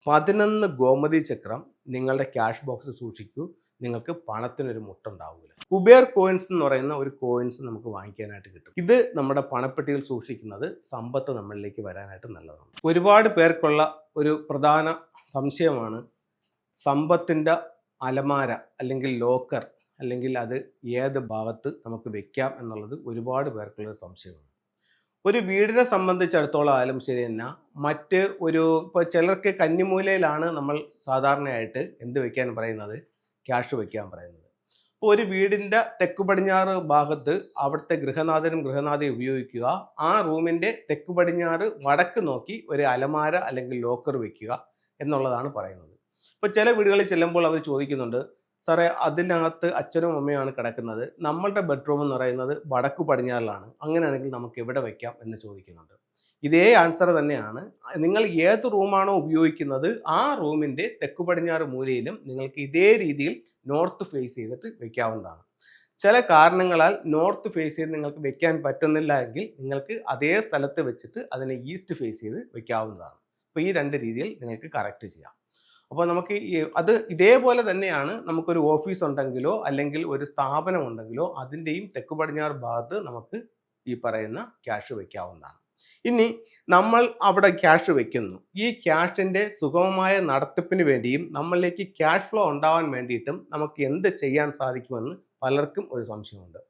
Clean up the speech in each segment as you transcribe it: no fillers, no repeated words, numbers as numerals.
11 ഗോമതി ചക്രം നിങ്ങളുടെ cash box സൂക്ഷിക്കൂ. നിങ്ങൾക്ക് പണത്തിനൊരു മുട്ടുണ്ടാവില്ല. കുബേർ കോയിൻസ് എന്ന് പറയുന്ന ഒരു കോയിൻസ് നമുക്ക് വാങ്ങിക്കാനായിട്ട് കിട്ടും. ഇത് നമ്മുടെ പണപ്പെട്ടിയിൽ സൂക്ഷിക്കുന്നത് സമ്പത്ത് നമ്മളിലേക്ക് വരാനായിട്ട് നല്ലതാണ്. ഒരുപാട് പേർക്കുള്ള ഒരു പ്രധാന സംശയമാണ് സമ്പത്തിൻ്റെ അലമാര അല്ലെങ്കിൽ ലോക്കർ അല്ലെങ്കിൽ അത് ഏത് ഭാഗത്ത് നമുക്ക് വെക്കാം എന്നുള്ളത് ഒരുപാട് പേർക്കുള്ള സംശയമാണ്. ഒരു വീടിനെ സംബന്ധിച്ചിടത്തോളം ആയാലും ശരി തന്നെ മറ്റ് ഇപ്പോൾ ചിലർക്ക് കന്നിമൂലയിലാണ് നമ്മൾ സാധാരണയായിട്ട് എന്ത് വെക്കാൻ പറയുന്നത്, ക്യാഷ് വെക്കാൻ പറയുന്നത്. അപ്പോൾ ഒരു വീടിൻ്റെ തെക്ക് പടിഞ്ഞാറ് ഭാഗത്ത് അവിടുത്തെ ഗൃഹനാഥനും ഗൃഹനാഥയും ഉപയോഗിക്കുക. ആ റൂമിൻ്റെ തെക്ക് പടിഞ്ഞാറ് വടക്ക് നോക്കി ഒരു അലമാര അല്ലെങ്കിൽ ലോക്കർ വെക്കുക എന്നുള്ളതാണ് പറയുന്നത്. ഇപ്പോൾ ചില വീടുകളിൽ ചെല്ലുമ്പോൾ അവർ ചോദിക്കുന്നുണ്ട്, സാറേ അതിനകത്ത് അച്ഛനും അമ്മയാണ് കിടക്കുന്നത്, നമ്മളുടെ ബെഡ്റൂം എന്ന് പറയുന്നത് വടക്കു പടിഞ്ഞാറിലാണ്, അങ്ങനെയാണെങ്കിൽ നമുക്ക് എവിടെ വയ്ക്കാം എന്ന് ചോദിക്കുന്നുണ്ട്. ഇതേ ആൻസർ തന്നെയാണ്. നിങ്ങൾ ഏത് റൂമാണോ ഉപയോഗിക്കുന്നത് ആ റൂമിൻ്റെ തെക്കു പടിഞ്ഞാറ് മൂലയിലും നിങ്ങൾക്ക് ഇതേ രീതിയിൽ നോർത്ത് ഫേസ് ചെയ്തിട്ട് വെക്കാവുന്നതാണ്. ചില കാരണങ്ങളാൽ നോർത്ത് ഫേസ് ചെയ്ത് നിങ്ങൾക്ക് വെക്കാൻ പറ്റുന്നില്ല എങ്കിൽ നിങ്ങൾക്ക് അതേ സ്ഥലത്ത് വെച്ചിട്ട് അതിനെ ഈസ്റ്റ് ഫേസ് ചെയ്ത് വെക്കാവുന്നതാണ്. അപ്പോൾ ഈ രണ്ട് രീതിയിൽ നിങ്ങൾക്ക് കറക്റ്റ് ചെയ്യാം. അപ്പോൾ നമുക്ക് അത് ഇതേപോലെ തന്നെയാണ്. നമുക്കൊരു ഓഫീസ് ഉണ്ടെങ്കിലോ അല്ലെങ്കിൽ ഒരു സ്ഥാപനം ഉണ്ടെങ്കിലോ അതിൻ്റെയും തെക്ക് പടിഞ്ഞാറ് ഭാഗത്ത് നമുക്ക് ഈ പറയുന്ന ക്യാഷ് വയ്ക്കാവുന്നതാണ്. ഇനി നമ്മൾ അവിടെ ക്യാഷ് വെക്കുന്നു. ഈ ക്യാഷിൻ്റെ സുഗമമായ നടത്തിപ്പിന് വേണ്ടിയും നമ്മളിലേക്ക് ക്യാഷ് ഫ്ലോ ഉണ്ടാവാൻ വേണ്ടിയിട്ടും നമുക്ക് എന്ത് ചെയ്യാൻ സാധിക്കുമെന്ന് പലർക്കും ഒരു സംശയമുണ്ട്.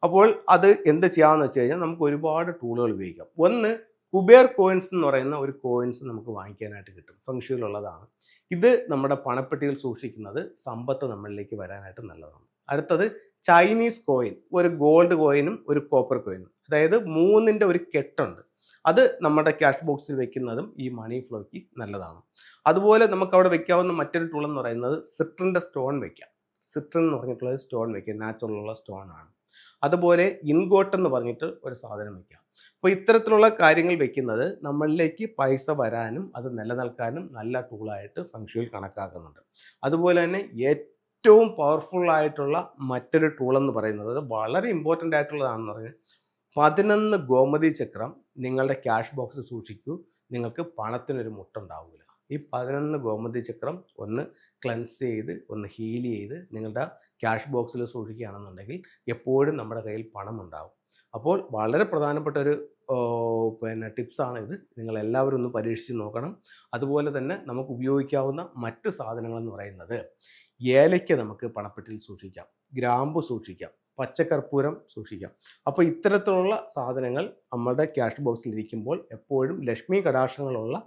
അപ്പോൾ അത് എന്ത് ചെയ്യാമെന്ന് വെച്ച് കഴിഞ്ഞാൽ നമുക്ക് ഒരുപാട് ടൂളുകൾ ഉപയോഗിക്കാം. ഒന്ന്, കുബേർ കോയിൻസ് എന്ന് പറയുന്ന ഒരു കോയിൻസ് നമുക്ക് വാങ്ങിക്കാനായിട്ട് കിട്ടും. ഫംഗ്ഷനിലുള്ളതാണ്. ഇത് നമ്മുടെ പണപ്പെട്ടിയിൽ സൂക്ഷിക്കുന്നത് സമ്പത്ത് നമ്മളിലേക്ക് വരാനായിട്ട് നല്ലതാണ്. അടുത്തത് ചൈനീസ് കോയിൻ, ഒരു ഗോൾഡ് കോയിനും ഒരു കോപ്പർ കോയിനും, അതായത് മൂന്നിൻ്റെ ഒരു കെട്ടുണ്ട്. അത് നമ്മുടെ ക്യാഷ് ബോക്സിൽ വെക്കുന്നതും ഈ മണി ഫ്ലോയ്ക്ക് നല്ലതാണ്. അതുപോലെ നമുക്ക് അവിടെ വെക്കാവുന്ന മറ്റൊരു ടൂൾ എന്ന് പറയുന്നത് സിട്രിൻ്റെ സ്റ്റോൺ വെക്കാം. സിട്രിൻ എന്ന് പറഞ്ഞിട്ടുള്ള സ്റ്റോൺ വെക്കാം, നാച്ചുറലുള്ള സ്റ്റോൺ ആണ്. അതുപോലെ ഇൻഗോട്ട് എന്ന് പറഞ്ഞിട്ട് ഒരു സാധനം വെക്കാം. അപ്പോൾ ഇത്തരത്തിലുള്ള കാര്യങ്ങൾ വെക്കുന്നത് നമ്മളിലേക്ക് പൈസ വരാനും അത് നിലനിൽക്കാനും നല്ല ടൂളായിട്ട് ഫംഗ്ഷനിൽ കണക്കാക്കുന്നുണ്ട്. അതുപോലെ തന്നെ ഏറ്റവും പവർഫുൾ ആയിട്ടുള്ള മറ്റൊരു ടൂൾ എന്ന് പറയുന്നത് വളരെ ഇമ്പോർട്ടൻ്റ് ആയിട്ടുള്ളതാണെന്ന് പറഞ്ഞാൽ 11 ഗോമതി ചക്രം നിങ്ങളുടെ ക്യാഷ് ബോക്സ് സൂക്ഷിക്കൂ. നിങ്ങൾക്ക് പണത്തിനൊരു മുട്ടുണ്ടാവില്ല. ഈ 11 ഗോമതി ചക്രം ഒന്ന് ക്ലെൻസ് ചെയ്ത് ഒന്ന് ഹീൽ ചെയ്ത് നിങ്ങളുടെ ക്യാഷ് ബോക്സിൽ സൂക്ഷിക്കുകയാണെന്നുണ്ടെങ്കിൽ എപ്പോഴും നമ്മുടെ കയ്യിൽ പണം ഉണ്ടാവും. അപ്പോൾ വളരെ പ്രധാനപ്പെട്ട ഒരു ടിപ്സാണ് ഇത്. നിങ്ങളെല്ലാവരും ഒന്ന് പരീക്ഷിച്ച് നോക്കണം. അതുപോലെ തന്നെ നമുക്ക് ഉപയോഗിക്കാവുന്ന മറ്റ് സാധനങ്ങളെന്ന് പറയുന്നത് ഏലയ്ക്ക നമുക്ക് പണപ്പെട്ടിയിൽ സൂക്ഷിക്കാം, ഗ്രാമ്പു സൂക്ഷിക്കാം, പച്ചക്കർപ്പൂരം സൂക്ഷിക്കാം. അപ്പോൾ ഇത്തരത്തിലുള്ള സാധനങ്ങൾ നമ്മുടെ ക്യാഷ് ബോക്സിൽ ഇരിക്കുമ്പോൾ എപ്പോഴും ലക്ഷ്മി കടാക്ഷങ്ങളുള്ള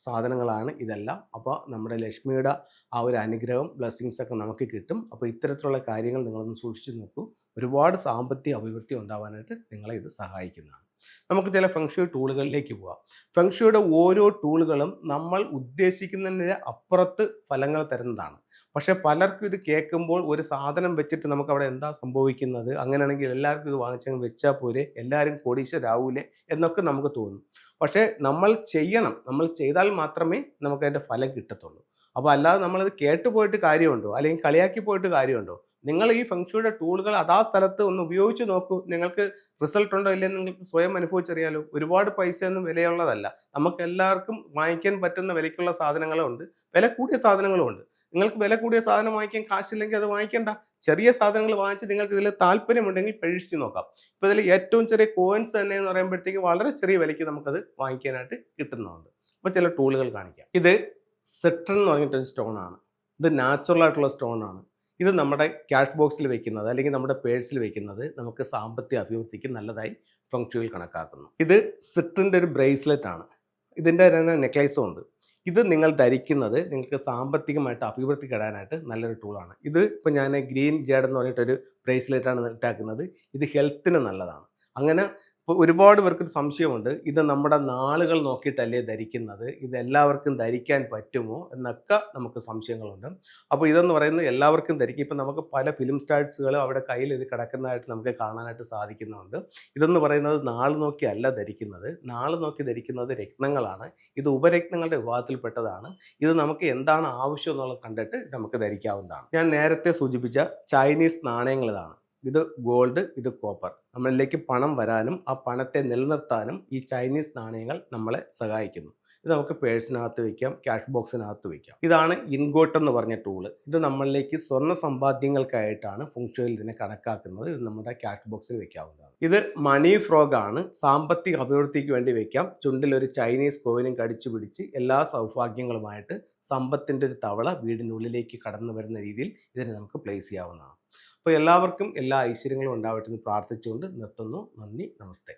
സാധനങ്ങളാണ് ഇതെല്ലാം. അപ്പോൾ നമ്മുടെ ലക്ഷ്മിയുടെ ആ ഒരു അനുഗ്രഹം ബ്ലെസ്സിങ്സ് ഒക്കെ നമുക്ക് കിട്ടും. അപ്പോൾ ഇത്തരത്തിലുള്ള കാര്യങ്ങൾ നിങ്ങളൊന്ന് സൂക്ഷിച്ച് നോക്കൂ. ഒരുപാട് സാമ്പത്തിക അഭിവൃദ്ധി ഉണ്ടാവാനായിട്ട് നിങ്ങളെ ഇത് സഹായിക്കുന്നതാണ്. നമുക്ക് ചില ഫെങ്ഷുയി ടൂളുകളിലേക്ക് പോകാം. ഫെങ്ഷുയുടെ ഓരോ ടൂളുകളും നമ്മൾ ഉദ്ദേശിക്കുന്നതിന് അപ്പുറത്ത് ഫലങ്ങൾ തരുന്നതാണ്. പക്ഷേ പലർക്കും ഇത് കേൾക്കുമ്പോൾ ഒരു സാധനം വെച്ചിട്ട് നമുക്ക് അവിടെ എന്താ സംഭവിക്കുന്നത്, അങ്ങനെയാണെങ്കിൽ എല്ലാവർക്കും ഇത് വാങ്ങിച്ചങ്ങ് വെച്ചാൽ പോരെ, എല്ലാവരും കോടീശ്വരാവൂലേ എന്നൊക്കെ നമുക്ക് തോന്നും. പക്ഷേ നമ്മൾ ചെയ്യണം. നമ്മൾ ചെയ്താൽ മാത്രമേ നമുക്ക് അതിൻ്റെ ഫലം കിട്ടത്തുള്ളൂ. അപ്പോൾ അല്ലാതെ നമ്മളത് കേട്ട് പോയിട്ട് കാര്യമുണ്ടോ അല്ലെങ്കിൽ കളിയാക്കി പോയിട്ട് കാര്യമുണ്ടോ? നിങ്ങൾ ഈ ഫെങ്ഷുയുടെ ടൂളുകൾ അതാ സ്ഥലത്ത് ഒന്ന് ഉപയോഗിച്ച് നോക്കൂ. നിങ്ങൾക്ക് റിസൾട്ട് ഉണ്ടോ ഇല്ലെന്ന് നിങ്ങൾക്ക് സ്വയം അനുഭവിച്ചറിയാലോ. ഒരുപാട് പൈസയൊന്നും വിലയുള്ളതല്ല. നമുക്ക് എല്ലാവർക്കും വാങ്ങിക്കാൻ പറ്റുന്ന വിലയ്ക്കുള്ള സാധനങ്ങളും ഉണ്ട്, വില കൂടിയ സാധനങ്ങളും ഉണ്ട്. നിങ്ങൾക്ക് വില കൂടിയ സാധനം വാങ്ങിക്കാൻ കാശില്ലെങ്കിൽ അത് വാങ്ങിക്കേണ്ട. ചെറിയ സാധനങ്ങൾ വാങ്ങിച്ച് നിങ്ങൾക്ക് ഇതിൽ താല്പര്യമുണ്ടെങ്കിൽ പരീക്ഷിച്ച് നോക്കാം. ഇപ്പോൾ ഇതിൽ ഏറ്റവും ചെറിയ കോയിൻസ് തന്നെ എന്ന് പറയുമ്പോഴത്തേക്ക് വളരെ ചെറിയ വിലയ്ക്ക് നമുക്കത് വാങ്ങിക്കാനായിട്ട് കിട്ടുന്നുണ്ട്. അപ്പോൾ ചില ടൂളുകൾ കാണിക്കാം. ഇത് സിട്രിൻ എന്ന് പറഞ്ഞിട്ടൊരു സ്റ്റോൺ ആണ്. ഇത് നാച്ചുറൽ ആയിട്ടുള്ള സ്റ്റോൺ ആണ്. ഇത് നമ്മുടെ ക്യാഷ് ബോക്സിൽ വെക്കുന്നത് അല്ലെങ്കിൽ നമ്മുടെ പേഴ്സിൽ വെക്കുന്നത് നമുക്ക് സാമ്പത്തിക അഭിവൃദ്ധിക്ക് നല്ലതായി ഫെങ്ഷുയിൽ കണക്കാക്കുന്നു. ഇത് സിട്രിൻ്റെ ഒരു ബ്രേസ്ലെറ്റ് ആണ്. ഇതിൻ്റെ തന്നെ നെക്ലേസും ഉണ്ട്. ഇത് നിങ്ങൾ ധരിക്കുന്നത് നിങ്ങൾക്ക് സാമ്പത്തികമായിട്ട് അഭിവൃദ്ധി കിടാനായിട്ട് നല്ലൊരു ടൂളാണ്. ഇത് ഇപ്പോൾ ഞാൻ ഗ്രീൻ ജേഡ് എന്ന് പറഞ്ഞിട്ടൊരു ബ്രേസ്ലെറ്റാണ് ഇട്ടാക്കുന്നത്. ഇത് ഹെൽത്തിന് നല്ലതാണ്. അങ്ങനെ ഇപ്പോൾ ഒരുപാട് പേർക്കൊരു സംശയമുണ്ട്, ഇത് നമ്മുടെ നാളുകൾ നോക്കിയിട്ടല്ലേ ധരിക്കുന്നത്, ഇതെല്ലാവർക്കും ധരിക്കാൻ പറ്റുമോ എന്നൊക്കെ നമുക്ക് സംശയങ്ങളുണ്ട്. അപ്പോൾ ഇതെന്ന് പറയുന്നത് എല്ലാവർക്കും ധരിക്കും. ഇപ്പം നമുക്ക് പല ഫിലിം സ്റ്റാർസുകളും അവിടെ കയ്യിൽ ഇത് കിടക്കുന്നതായിട്ട് നമുക്ക് കാണാനായിട്ട് സാധിക്കുന്നുണ്ട്. ഇതെന്ന് പറയുന്നത് നാൾ നോക്കി അല്ല ധരിക്കുന്നത്. നാൾ നോക്കി ധരിക്കുന്നത് രത്നങ്ങളാണ്. ഇത് ഉപരത്നങ്ങളുടെ വിഭാഗത്തിൽപ്പെട്ടതാണ്. ഇത് നമുക്ക് എന്താണ് ആവശ്യം എന്നുള്ളത് കണ്ടിട്ട് നമുക്ക് ധരിക്കാവുന്നതാണ്. ഞാൻ നേരത്തെ സൂചിപ്പിച്ച ചൈനീസ് നാണയങ്ങൾ ഇതാണ്. ഇത് ഗോൾഡ്, ഇത് കോപ്പർ. നമ്മളിലേക്ക് പണം വരാനും ആ പണത്തെ നിലനിർത്താനും ഈ ചൈനീസ് നാണയങ്ങൾ നമ്മളെ സഹായിക്കുന്നു. ഇത് നമുക്ക് പേഴ്സിനകത്ത് വയ്ക്കാം, ക്യാഷ് ബോക്സിനകത്ത് വയ്ക്കാം. ഇതാണ് ഇൻഗോട്ട് എന്ന് പറഞ്ഞ ടൂള്. ഇത് നമ്മളിലേക്ക് സ്വർണ്ണ സമ്പാദ്യങ്ങൾക്കായിട്ടാണ് ഫുങ്ഷോയിൽ ഇതിനെ കണക്കാക്കുന്നത്. ഇത് നമ്മുടെ ക്യാഷ് ബോക്സിൽ വെക്കാവുന്നതാണ്. ഇത് മണി ഫ്രോഗ് ആണ്. സാമ്പത്തിക അഭിവൃദ്ധിക്ക് വേണ്ടി വെക്കാം. ചുണ്ടിൽ ഒരു ചൈനീസ് കോയിനും കടിച്ചു പിടിച്ച് എല്ലാ സൗഭാഗ്യങ്ങളുമായിട്ട് സമ്പത്തിൻ്റെ ഒരു തവള വീടിനുള്ളിലേക്ക് കടന്നു വരുന്ന രീതിയിൽ ഇതിനെ നമുക്ക് പ്ലേസ് ചെയ്യാവുന്നതാണ്. അപ്പോൾ എല്ലാവർക്കും എല്ലാ ഐശ്വര്യങ്ങളും ഉണ്ടാവട്ടെ എന്ന് പ്രാർത്ഥിച്ചുകൊണ്ട് നിർത്തുന്നു. നന്ദി, നമസ്തേ.